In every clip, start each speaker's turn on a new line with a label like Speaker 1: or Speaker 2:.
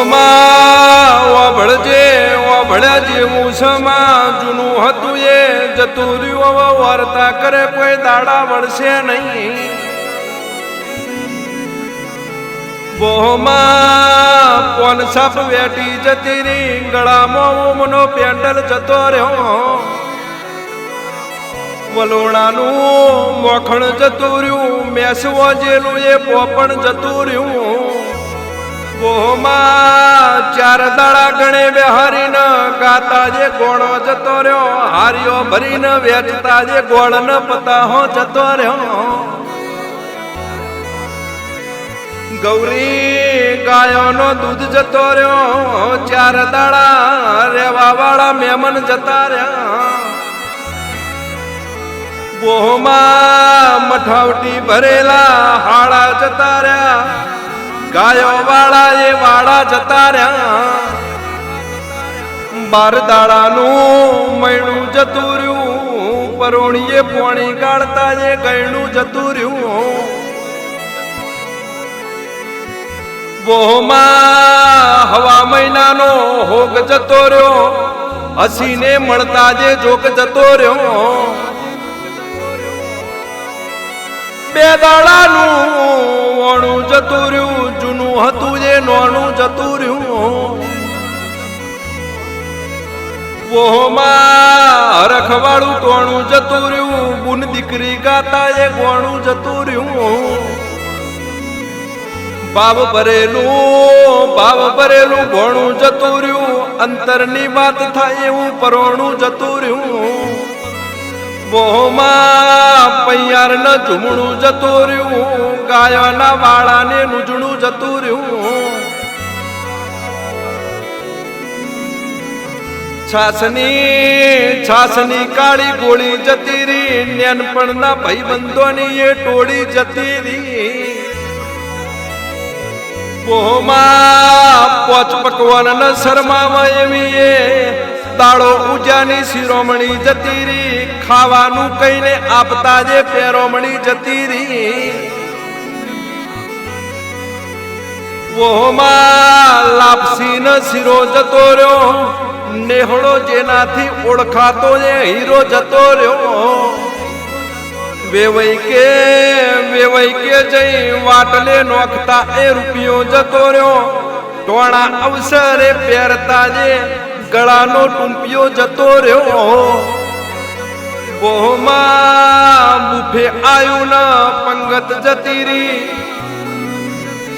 Speaker 1: બોમાં વાભળજે વાભળ્યા જેવું સમા જૂનું હતું એ જતું રહ્યું હવે વાર્તા કરે કોઈ દાડા વળશે નહીં બોમાં પોન સાપ વેટી જતી રી ગળામાં ઓમનો પેન્ડલ જતો રહ્યો વલોણાનું મોખણ જતું રહ્યું મેસવો જેલું એ પોપણ જતું રહ્યું બોમાં ચાર દાડા ગણે બેહારીને ગાતા જે ગોળો જતો રહ્યો હારીઓ ભરીને વેચતા જે ગોળ ન પતાહો જતો રહ્યો ગૌરી ગાયોનો દૂધ જતો રહ્યો ચાર દાડા રેવા વાળા મહેમાન જતા રહ્યા બોમાં મઠાવટી ભરેલા હાડા જતા રહ્યા ગાયો વાળા એ વાળા જતા રહ્યા બાર દાડાનું મૈણું જતું રહ્યું પરોણીએ પોણી ગાળતા એ ગયણું જતું રહ્યું બોમાં હવા મહિનાનો હોગ જતો રહ્યો હસીને મળતા જે જોગ જતો રહ્યો બે દાડાનું ઓણું જતું રહ્યું જૂનું હતું જે નોણું જતું રહ્યું બોમાં હરખવાળું ટોણું જતું રહ્યું બુન દીકરી ગાતા એ ગોણું જતું રહ્યું ભાવ ભરેલું ઘોણું જતું રહ્યું અંતરની વાત થાય એવું પરોણું જતું રહ્યું બોમાં પૈયાર ન ઝૂમણું જતું રહ્યું ગાયોના વાળાને નુજણું જતું રહ્યું છાસની કાળી ગોળી જતી રી નેનપણના ભાઈબંધોની એ ટોળી જતી રી બોમાં પોચ પકવાન ન શરમામાં એવી એ દાડો ઉજાની શિરોમણી જતી રી ખાવાનું કઈને આપતા જે પેરોમણી જતી રી ઓમાં લાપસી ન શીરો જતો રહ્યો નેહળો જેનાથી ઓળખાતો જે હીરો જતો રહ્યો વેવઈ કે જઈ વાટલે નોખતા એ રૂપિયો જતો રહ્યો ટોણા અવસરે પહેરતા જે ગળાનો ટૂંપિયો જતો રહ્યો બોમાં બુફે આયુ ન પંગત જતી રી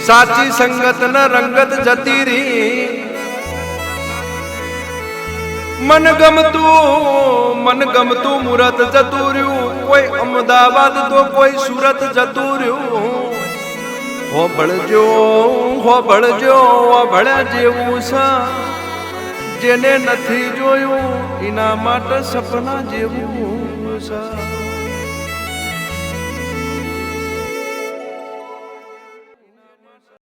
Speaker 1: સાચી સંગત ન રંગત જતી રી મન ગમતું મુરત જતું રહ્યું કોઈ અમદાવાદ તો કોઈ સુરત જતું રહ્યું હોભળજો ભળ્યા જેવું છે જેને નથી જોયું એના માટે સપના જેવું છે